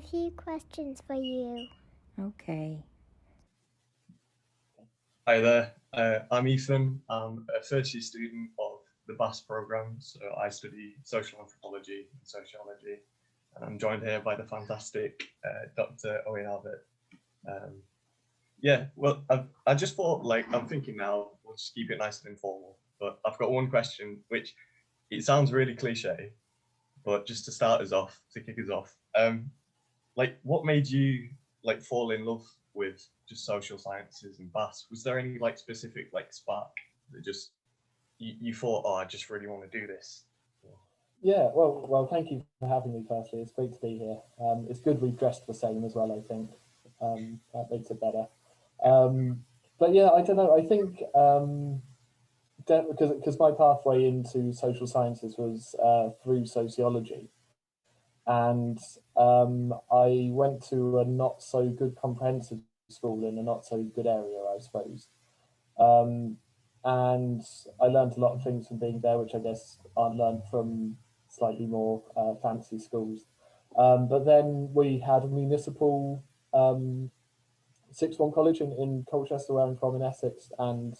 a few questions for you. Okay. Hi there, I'm Ethan. I'm a first year student of the BAS programme, so I study social anthropology and sociology, and I'm joined here by the fantastic Dr Owen Abbott. I just thought, I'm thinking now, we'll just keep it nice and informal, but I've got one question, which it sounds really cliche, but just to start us off, to kick us off, what made you fall in love with just social sciences and BAS? Was there any specific spark that just you thought, oh, I just really want to do this? Yeah, well, thank you for having me. Firstly, it's great to be here. It's good we've dressed the same as well. I think that makes it better. But yeah, I don't know. I think because my pathway into social sciences was through sociology, and I went to a not so good comprehensive school in a not so good area, I suppose. And I learned a lot of things from being there, which I guess aren't learned from slightly more fancy schools. But then we had a municipal sixth form college in Colchester, where I'm from, in Essex, and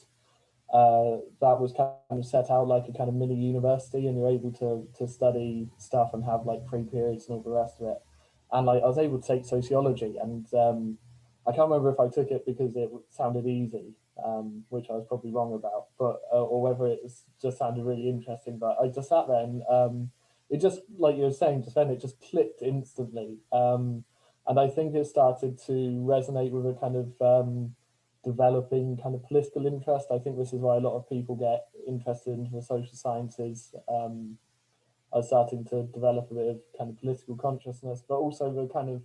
that was kind of set out like a kind of mini university, and you're able to study stuff and have like free periods and all the rest of it. And I was able to take sociology, and I can't remember if I took it because it sounded easy, which I was probably wrong about, but or whether it just sounded really interesting. But I just sat there, and it just, like you were saying just then, it just clicked instantly. And I think it started to resonate with a kind of developing kind of political interest. I think this is why a lot of people get interested into the social sciences. I was starting to develop a bit of kind of political consciousness, but also the kind of,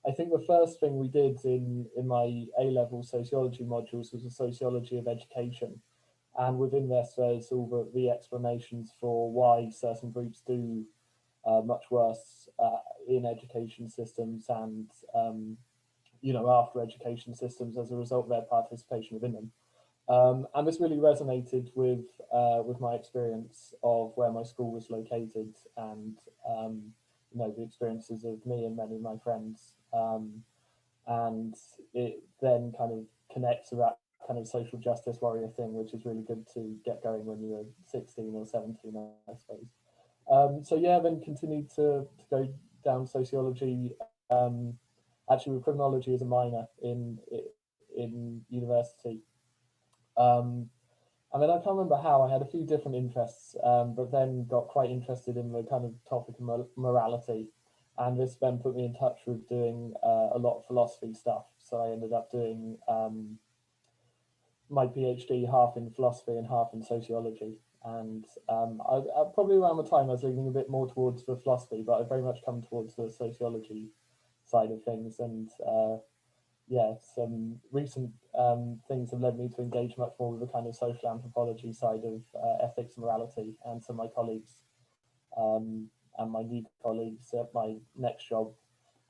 I think the first thing we did in my A-level sociology modules was a sociology of education. And within this, there's all the explanations for why certain groups do much worse in education systems and after education systems as a result of their participation within them. And this really resonated with my experience of where my school was located, and the experiences of me and many of my friends. And it then kind of connects to that kind of social justice warrior thing, which is really good to get going when you're 16 or 17, I suppose. So yeah, then continued to go down sociology. Actually, with criminology as a minor in university. I mean, I can't remember how. I had a few different interests, but then got quite interested in the kind of topic of morality, and this then put me in touch with doing a lot of philosophy stuff. So I ended up doing my PhD half in philosophy and half in sociology. And I probably around the time I was leaning a bit more towards the philosophy, but I very much come towards the sociology side of things. And some recent things have led me to engage much more with the kind of social anthropology side of ethics and morality. And some of my colleagues and my new colleagues at my next job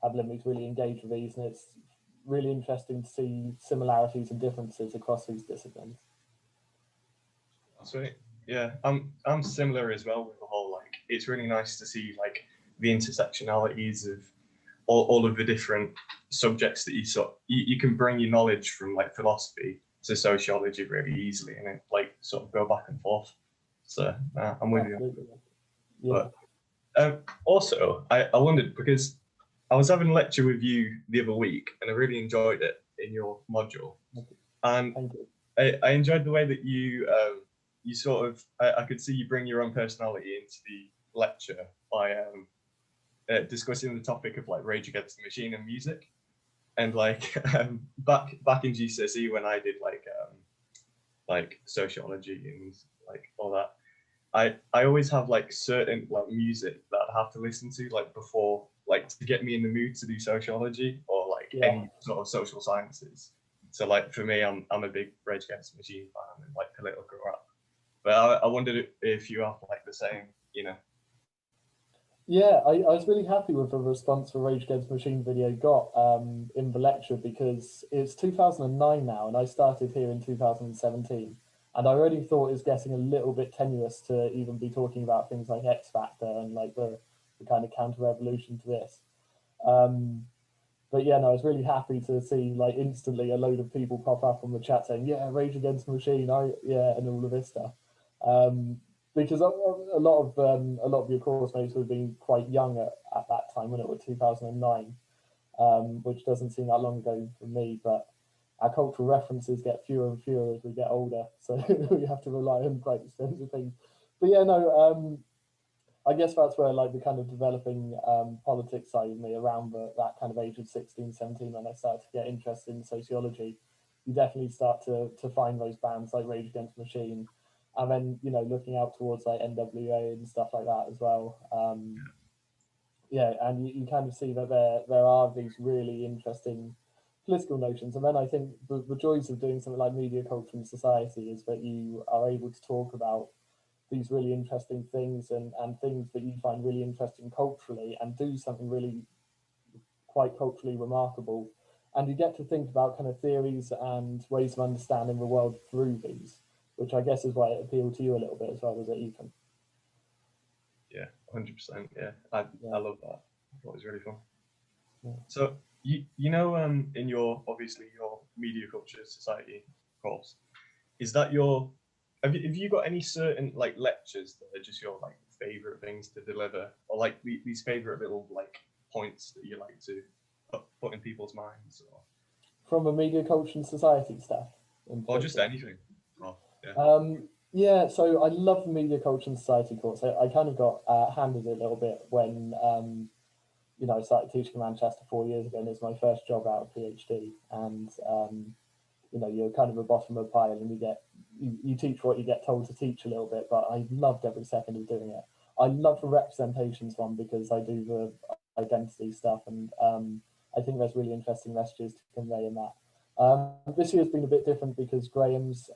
have led me to really engage with these. And it's really interesting to see similarities and differences across these disciplines. That's right. Yeah, I'm similar as well with the whole, it's really nice to see the intersectionalities of all of the different subjects that you can bring your knowledge from philosophy to sociology really easily, and then sort of go back and forth. So I'm with Absolutely. you. Yeah. But also I wondered, because I was having a lecture with you the other week and I really enjoyed it in your module. And Thank you. I enjoyed the way that you sort of, I could see you bring your own personality into the lecture by discussing the topic of Rage Against the Machine and music. And back in GCSE when I did sociology and all that, I always have certain music that I have to listen to before to get me in the mood to do sociology or any sort of social sciences. So for me, I'm a big Rage Against the Machine fan and political rap. But I wondered if you have the same, Yeah, I was really happy with the response the Rage Against the Machine video got in the lecture, because it's 2009 now and I started here in 2017. And I already thought it was getting a little bit tenuous to even be talking about things like X Factor and the kind of counter-revolution to this. But yeah, no, I was really happy to see like instantly a load of people pop up on the chat saying, "Yeah, Rage Against the Machine," yeah, and all of this stuff. Because a lot of your course mates would have been quite young at that time when it was 2009, which doesn't seem that long ago for me. But our cultural references get fewer and fewer as we get older, so we have to rely on quite expensive things. But yeah, no, I guess that's where like the kind of developing politics side of me around that kind of age of 16, 17, when I started to get interested in sociology, you definitely start to find those bands like Rage Against the Machine, and then, you know, looking out towards like NWA and stuff like that as well. Yeah, and you kind of see that there are these really interesting political notions. And then I think the joys of doing something like media, culture and society is that you are able to talk about these really interesting things and things that you find really interesting culturally and do something really quite culturally remarkable. And you get to think about kind of theories and ways of understanding the world through these, which I guess is why it appealed to you a little bit as well, was it, Ethan? Yeah, 100%. Yeah, I love that. I thought it was really fun. Yeah. So you know, in your obviously your media culture society course, is that your have you got any certain like lectures that are just your like favorite things to deliver, or like these favorite little like points that you like to put in people's minds, From a media, culture and society stuff in or just particular? anything? Oh, yeah. Yeah, so I love the media, culture and society course. I kind of got handed it a little bit when you know, I started teaching in Manchester 4 years ago, and it's my first job out of PhD. And you know, you're kind of a bottom of the pile, and you teach what you get told to teach a little bit. But I loved every second of doing it. I love the representations one because I do the identity stuff, and I think there's really interesting messages to convey in that. This year's been a bit different because Graham's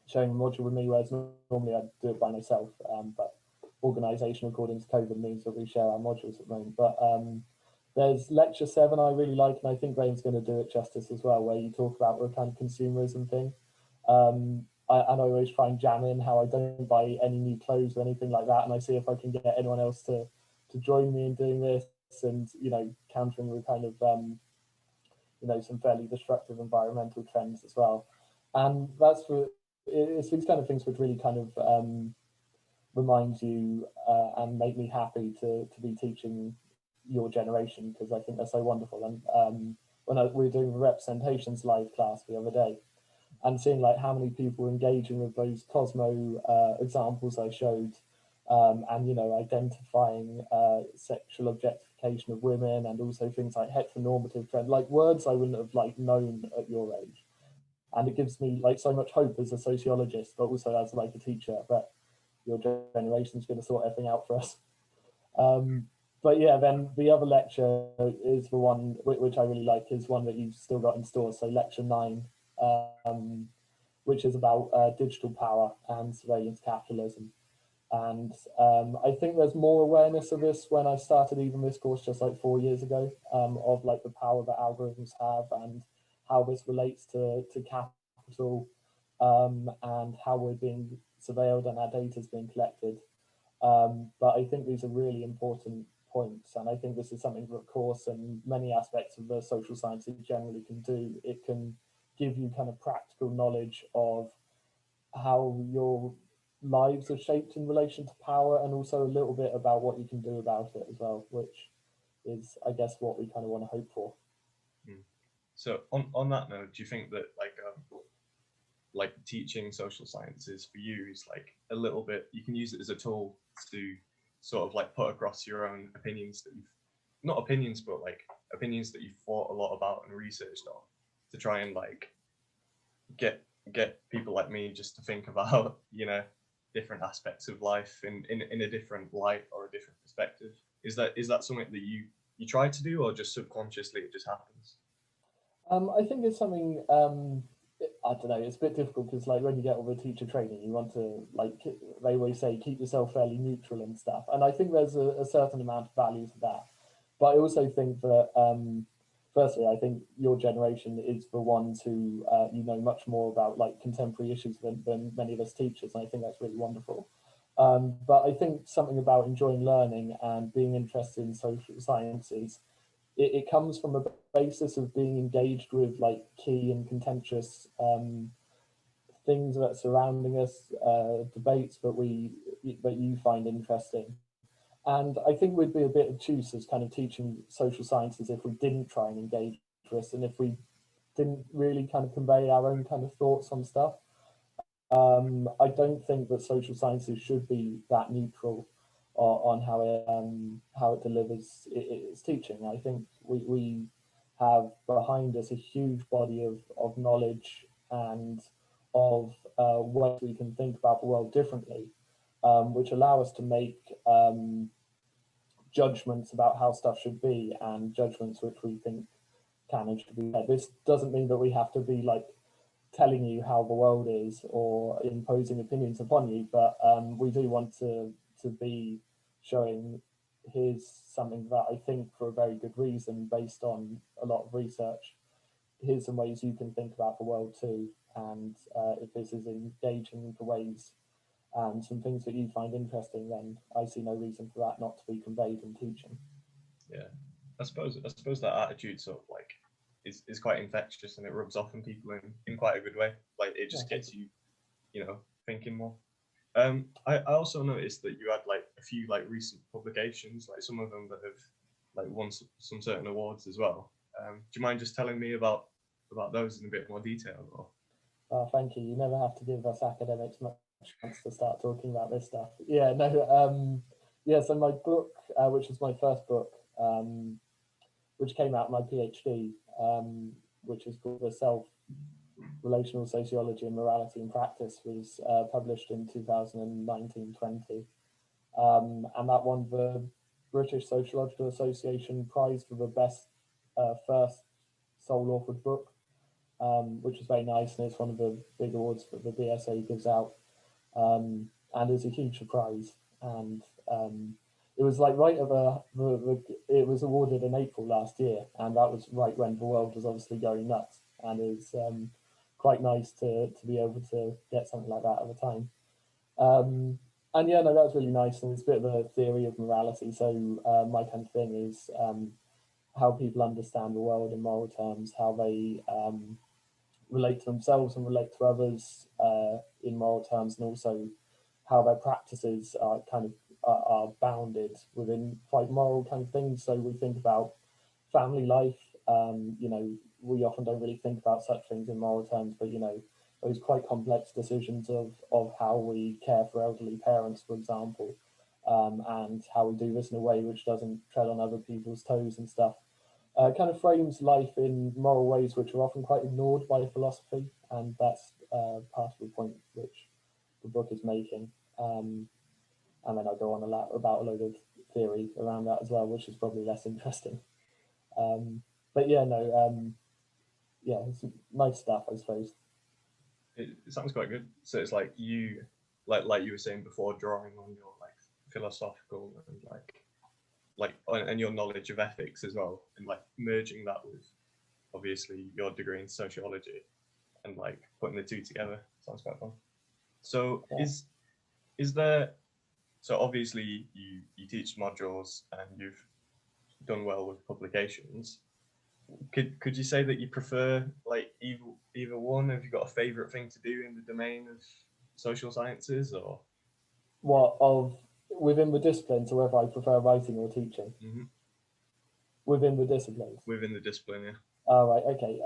sharing a module with me, whereas normally I do it by myself. But organisation according to COVID means that we share our modules at the moment. But there's lecture 7 I really like, and I think Graham's going to do it justice as well, where you talk about the kind of consumerism thing. And I always try and jam in how I don't buy any new clothes or anything like that, and I see if I can get anyone else to join me in doing this, and you know, countering the kind of you know, some fairly destructive environmental trends as well. And it's these kind of things which really kind of remind you and make me happy to be teaching your generation, because I think they're so wonderful. And when we were doing the representations live class the other day, and seeing like how many people were engaging with those Cosmo examples I showed, and you know, identifying sexual objectification of women, and also things like heteronormative trend, like words I wouldn't have like known at your age. And it gives me like so much hope as a sociologist, but also as like a teacher, that your generation is going to sort everything out for us. But yeah, then the other lecture is the one which I really like, is one that you've still got in store. So lecture 9, which is about digital power and surveillance capitalism. And I think there's more awareness of this when I started even this course just like 4 years ago, of like the power that algorithms have and how this relates to capital, and how we're being surveilled and our data is being collected. But I think these are really important points, and I think this is something that, of course, and many aspects of the social sciences generally can do. It can give you kind of practical knowledge of how your lives are shaped in relation to power, and also a little bit about what you can do about it as well, which is, I guess, what we kind of want to hope for. So on that note, do you think that like teaching social sciences for you is like a little bit, you can use it as a tool to sort of like put across your own opinions that you've, not opinions, but like opinions that you've thought a lot about and researched on, to try and like get people like me just to think about, you know, different aspects of life in a different light or a different perspective? Is that something that you try to do, or just subconsciously it just happens? I think it's something, I don't know, it's a bit difficult because like when you get all the teacher training, you want to, like they always say, keep yourself fairly neutral and stuff. And I think there's a certain amount of value to that. But I also think that, firstly, I think your generation is the ones who, you know, much more about like contemporary issues than many of us teachers. And I think that's really wonderful. But I think something about enjoying learning and being interested in social sciences, it comes from a basis of being engaged with like key and contentious things that are surrounding us, debates that you find interesting. And I think we'd be a bit obtuse as kind of teaching social sciences if we didn't try and engage with us and if we didn't really kind of convey our own kind of thoughts on stuff. I don't think that social sciences should be that neutral on how it delivers its teaching. I think we have behind us a huge body of knowledge and of ways we can think about the world differently, which allow us to make judgments about how stuff should be and judgments which we think can and should be made. This doesn't mean that we have to be like telling you how the world is or imposing opinions upon you, but we do want to be showing here's something that I think for a very good reason based on a lot of research. Here's some ways you can think about the world too, and if this is engaging into ways and some things that you find interesting, then I see no reason for that not to be conveyed in teaching. Yeah, I suppose that attitude sort of like is quite infectious and it rubs off on people in quite a good way. Like it just gets you, thinking more. I also noticed that you had like a few like recent publications, like some of them that have like won some certain awards as well. Do you mind just telling me about those in a bit more detail? Or thank you. You never have to give us academics much chance to start talking about this stuff. Yeah, no. So my book, which was my first book, which came out of my PhD, which is called The Self, Relational Sociology and Morality in Practice, was published in 2019-20. And that won the British Sociological Association Prize for the best first sole authored book, which is very nice, and it's one of the big awards that the BSA gives out, and is a huge surprise. And it was like right at it was awarded in April last year, and that was right when the world was obviously going nuts, and it's quite nice to be able to get something like that at the time. And yeah, no, that was really nice, and it's a bit of a theory of morality. So my kind of thing is how people understand the world in moral terms, how they relate to themselves and relate to others in moral terms, and also how their practices are are bounded within quite moral kind of things. So we think about family life. We often don't really think about such things in moral terms, but those quite complex decisions of how we care for elderly parents, for example, and how we do this in a way which doesn't tread on other people's toes and stuff. Kind of frames life in moral ways which are often quite ignored by philosophy, and that's part of the point which the book is making. And then I go on about a load of theory around that as well, which is probably less interesting. But yeah, no, it's nice stuff, I suppose. it sounds quite good. So it's like you, like you were saying before, drawing on your like philosophical and and your knowledge of ethics as well, and like merging that with obviously your degree in sociology, and like putting the two together. Sounds quite fun. So Yeah. is there? So obviously you teach modules and you've done well with publications. Could you say that you prefer like either one? Have you got a favorite thing to do in the domain of social sciences, or What of within the disciplines, or whether I prefer writing or teaching? Within the disciplines. Within the discipline, yeah. Oh, right, okay.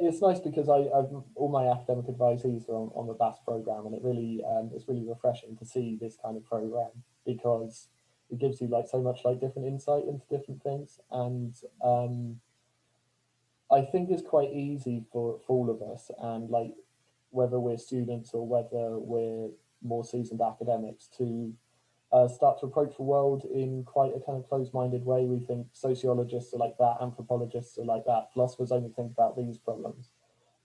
It's nice because I've all my academic advisees are on the BAS program, and it's really refreshing to see this kind of program because it gives you like so much like different insight into different things, and I think it's quite easy for all of us, and like whether we're students or whether we're more seasoned academics, to start to approach the world in quite a kind of closed-minded way. We think sociologists are like that, anthropologists are like that, philosophers only think about these problems.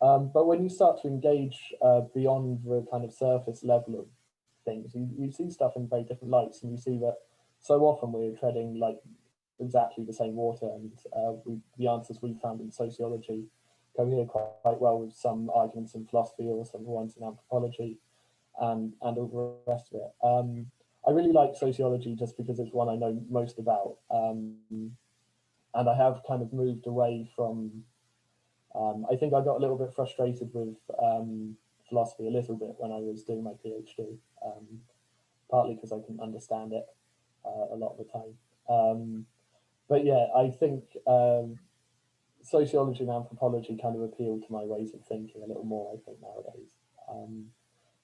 But when you start to engage beyond the kind of surface level of things, you see stuff in very different lights, and you see that so often we're treading like exactly the same water, and the answers we found in sociology cohere quite well with some arguments in philosophy or some ones in anthropology. and all the rest of it. I really like sociology just because it's one I know most about, and I have kind of moved away from. I think I got a little bit frustrated with philosophy a little bit when I was doing my PhD, partly because I couldn't understand it a lot of the time. But yeah, I think sociology and anthropology kind of appeal to my ways of thinking a little more, I think, nowadays.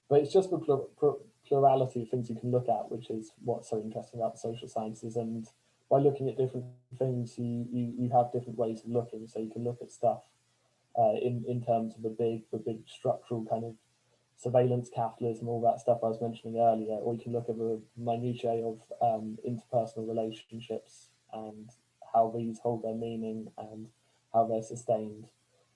But it's just the plurality of things you can look at, which is what's so interesting about the social sciences. And by looking at different things, you have different ways of looking. So you can look at stuff in terms of the big structural kind of surveillance capitalism, all that stuff I was mentioning earlier, or you can look at the minutiae of interpersonal relationships and how these hold their meaning and how they're sustained.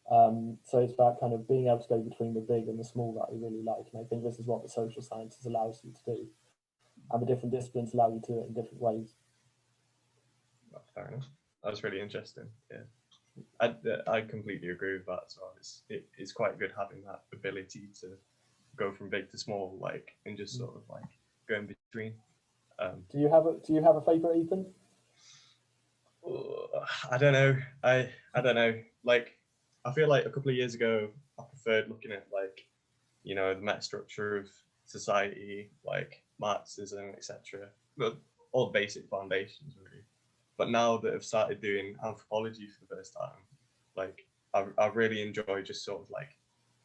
So it's about kind of being able to go between the big and the small that I really like, and I think this is what the social sciences allows you to do, and the different disciplines allow you to do it in different ways. Fair enough. That was really interesting. Yeah. I completely agree with that as well. It's quite good having that ability to go from big to small, like, and just sort of like go in between. Do you have a favorite, Ethan? I don't know. I don't know. Like, I feel like a couple of years ago, I preferred looking at, like, you know, the metastructure of society, like Marxism, etc. But all basic foundations, really. But now that I've started doing anthropology for the first time, like, I really enjoy just sort of like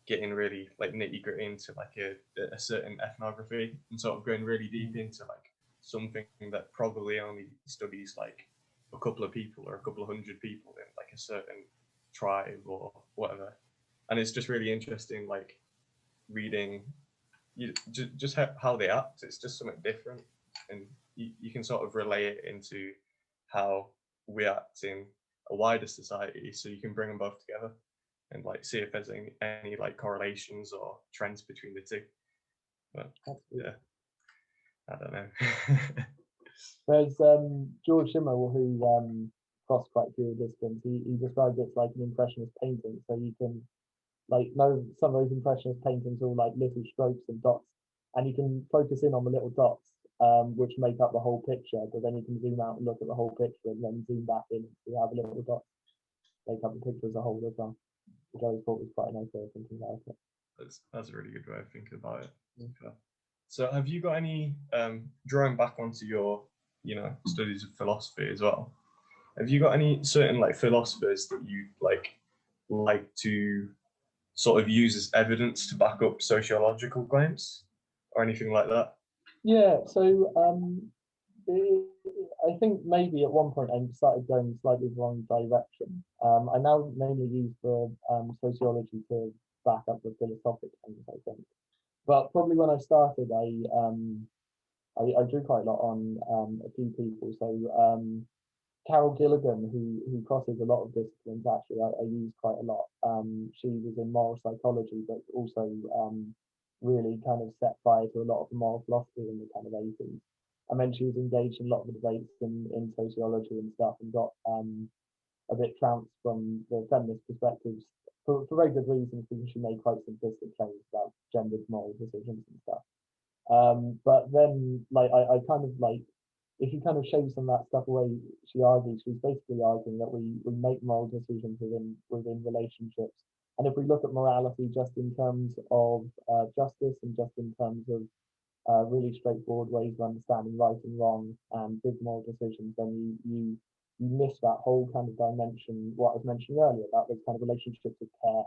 getting really like nitty gritty into like a certain ethnography and sort of going really deep into like something that probably only studies like a couple of people or a couple of hundred people in like a certain tribe or whatever. And it's just really interesting, like reading just how they act. It's just something different, and you can sort of relay it into how we act in a wider society, so you can bring them both together and like see if there's any like correlations or trends between the two. But yeah, I don't know. There's George Simmel, who crossed quite a few disciplines. He described it like an impressionist painting, so you can like know some of those impressionist paintings all like little strokes and dots, and you can focus in on the little dots, which make up the whole picture, but then you can zoom out and look at the whole picture and then zoom back in to have a little dots make up the picture as a whole as well, which I always thought was quite a nice way of thinking about it. That's a really good way of thinking about it. Yeah. So have you got any drawing back onto your, you know, studies of philosophy as well, have you got any certain like philosophers that you like to sort of use as evidence to back up sociological claims or anything like that? Yeah, so I think maybe at one point I started going slightly the wrong direction. I now mainly use the sociology to back up the philosophic things, I think. But probably when I started, I drew quite a lot on a few people. So Carol Gilligan, who crosses a lot of disciplines, actually, I use quite a lot. She was in moral psychology, but also really kind of set fire to a lot of the moral philosophy in the kind of 80s. And then she was engaged in a lot of the debates in sociology and stuff, and got a bit trounced from the feminist perspectives for very good reasons, because she made quite simplistic claims about gendered moral decisions and stuff. But then, like, I kind of like, if you kind of shave some of that stuff away, she argues, she's basically arguing that we make moral decisions within relationships. And if we look at morality just in terms of justice and just in terms of really straightforward ways of understanding right and wrong and big moral decisions, then you miss that whole kind of dimension, what I was mentioning earlier, about those kind of relationships of care,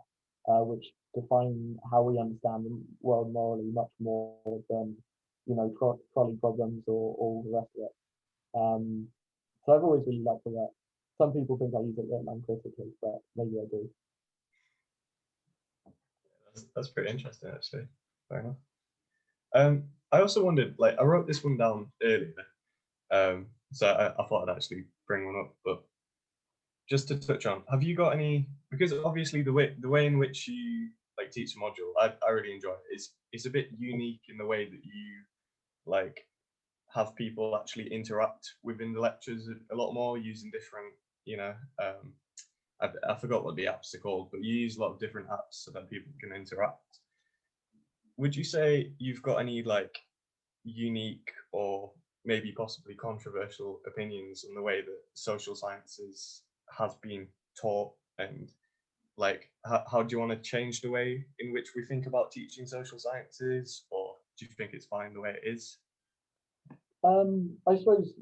which define how we understand the world morally much more than, you know, trolley problems or all the rest of it. So I've always really liked the work. Some people think I use it a bit uncritically, but maybe I do. That's pretty interesting, actually. Fair enough. I also wondered, like, I wrote this one down earlier, so I thought I'd actually bring one up, but just to touch on, have you got any, because obviously the way in which you like teach a module, I really enjoy it. It's a bit unique in the way that you like have people actually interact within the lectures a lot more using different, you know, I forgot what the apps are called, but you use a lot of different apps so that people can interact. would you say you've got any like unique or maybe possibly controversial opinions on the way that social sciences has been taught, and like how do you want to change the way in which we think about teaching social sciences, or do you think it's fine the way it is? I suppose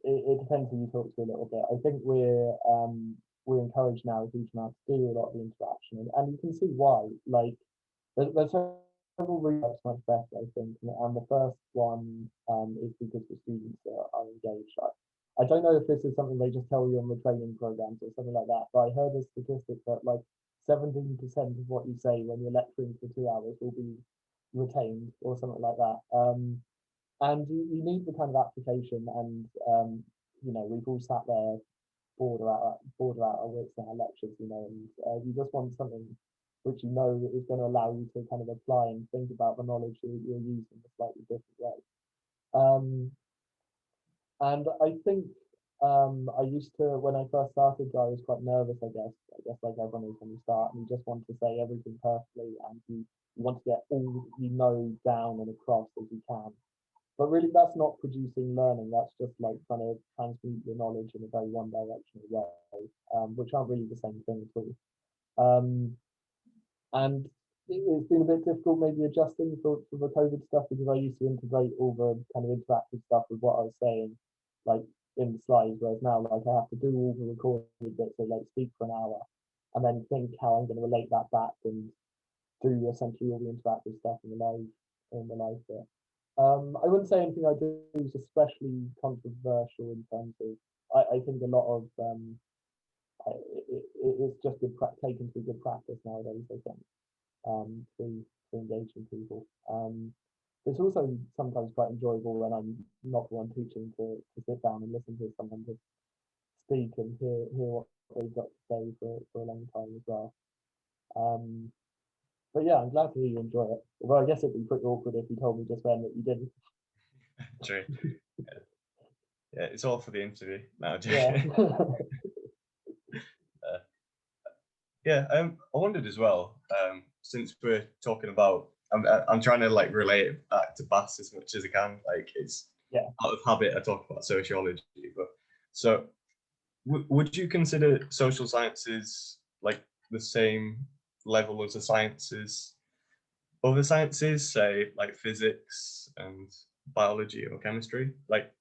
it depends who you talk to a little bit. I think we're encouraged now a huge amount to do a lot of the interaction, and you can see why. Like there's several reasons much better, I think, and the first one is because the students are engaged. I don't know if this is something they just tell you on the training programs or something like that, but I heard a statistic that like 17% of what you say when you're lecturing for 2 hours will be retained or something like that. And you need the kind of application, and we've all sat there bored out our wits in our lectures, and you just want something which is going to allow you to kind of apply and think about the knowledge you're using in a slightly different way. And I think I used to, when I first started, I was quite nervous, I guess like everyone is when you start, and you just want to say everything perfectly, and you want to get all down and across as you can. But really, that's not producing learning. That's just like trying to transmute your knowledge in a very one-directional way, which aren't really the same thing at all. And it's been a bit difficult maybe adjusting for the COVID stuff, because I used to integrate all the kind of interactive stuff with what I was saying, like in the slides, whereas now like I have to do all the recorded bits, so like speak for an hour, and then think how I'm going to relate that back and do essentially all the interactive stuff in the live bit. I wouldn't say anything I do is especially controversial in terms of. I think a lot of it's just taken to good practice nowadays. I think to engaging people. It's also sometimes quite enjoyable when I'm not the one teaching to sit down and listen to someone just speak and hear what they've got to say for a long time as well. But yeah, I'm glad to hear you enjoy it. Although I guess it'd be pretty awkward if you told me just then that you didn't. True. Yeah, it's all for the interview now. Yeah. Yeah, I wondered as well, since we're talking about, I'm trying to like relate it back to BAS as much as I can. Like it's out of habit I talk about sociology, but so would you consider social sciences like the same level as the sciences, other sciences, say like physics and biology or chemistry? Like,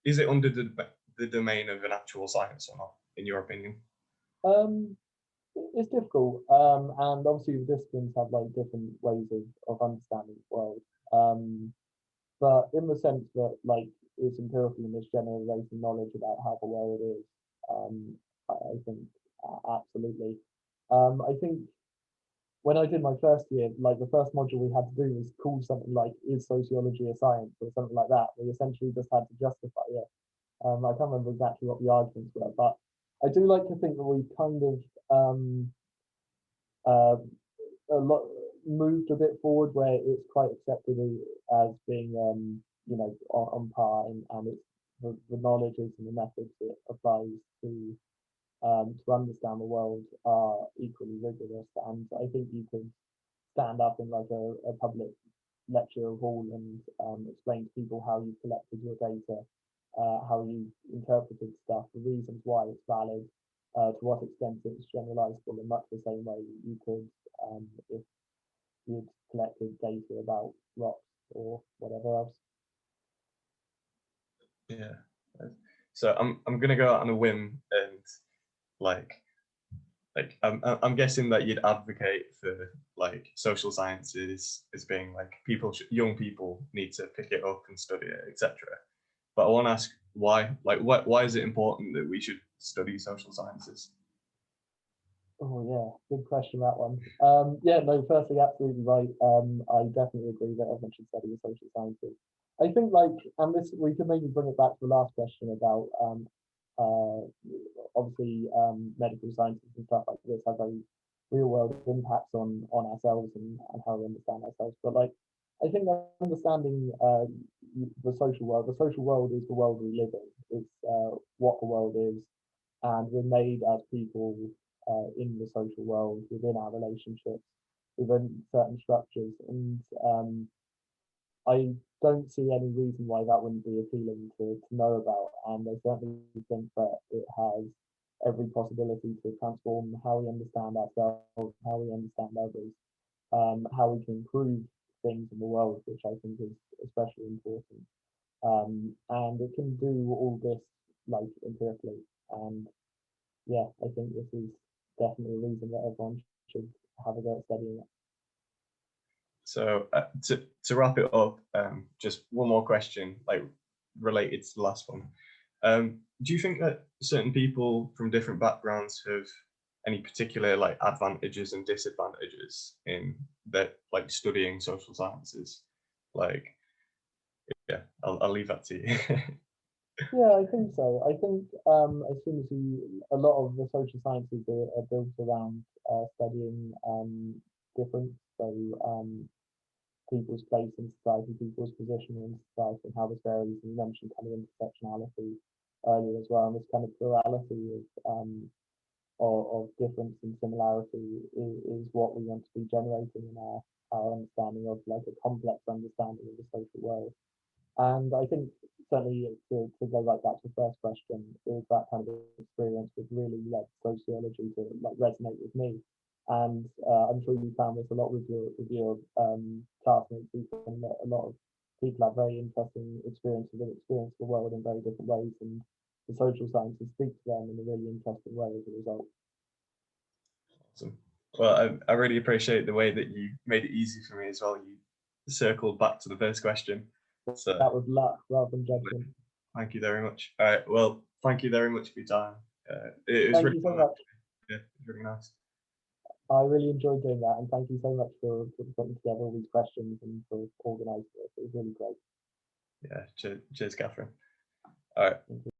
is it under the domain of an actual science or not, in your opinion? It's difficult, and obviously the disciplines have like different ways of understanding the world. But in the sense that like it's empirical and it's generating knowledge about how the world is, I think absolutely. I think when I did my first year, like the first module we had to do was call something like "Is sociology a science?" or something like that. We essentially just had to justify it. I can't remember exactly what the arguments were, but I do like to think that we kind of uh, a lot moved a bit forward where it's quite accepted as being on par, and it's the knowledges and the methods it applies to understand the world are equally rigorous. And I think you could stand up in like a public lecture hall and explain to people how you collected your data, how you interpreted stuff, the reasons why it's valid, to what extent it's generalizable, in much the same way you could if you'd collected data about rocks or whatever else. Yeah. So I'm gonna go out on a whim and like I'm guessing that you'd advocate for like social sciences as being like young people need to pick it up and study it, etc. But I want to ask why, like why is it important that we should study social sciences? Oh yeah, good question, that one. Yeah, no, firstly, absolutely right. I definitely agree that everyone should study the social sciences. I think like, and this, we can maybe bring it back to the last question about uh, obviously medical sciences and stuff like this have very real world impacts on ourselves and how we understand ourselves. But like, I think understanding the social world is the world we live in. It's what the world is, and we're made as people in the social world, within our relationships. within certain structures, and I don't see any reason why that wouldn't be appealing to know about, and I certainly think that it has every possibility to transform how we understand ourselves, how we understand others, how we can improve things in the world, which I think is especially important. And it can do all this like empirically, and yeah, I think this is definitely a reason that everyone should have a go at studying it. So to wrap it up, just one more question, like related to the last one. Do you think that certain people from different backgrounds have any particular like advantages and disadvantages in that, like studying social sciences? Like, yeah, I'll leave that to you. Yeah, I think so. I think as soon as a lot of the social sciences are built around studying difference, so people's place in society, people's position in society, and how this varies. And you mentioned kind of intersectionality earlier as well, and this kind of plurality of difference and similarity is what we want to be generating in our understanding of like a complex understanding of the social world. And I think certainly to go right back to the first question, is that kind of experience which really led sociology to like resonate with me. And I'm sure you found this a lot with your classmates. A lot of people have very interesting experience the world in very different ways, and the social sciences speak to them in a really interesting way as a result. Awesome. Well, I really appreciate the way that you made it easy for me as well. You circled back to the first question. So that was luck rather than judgment. Thank you very much. All right. Well, thank you very much for your time. It was Thank really you so fun. much. Yeah, it was really nice. I really enjoyed doing that, and thank you so much for putting together all these questions and for organising it. It was really great. Yeah. Cheers, Catherine. All right.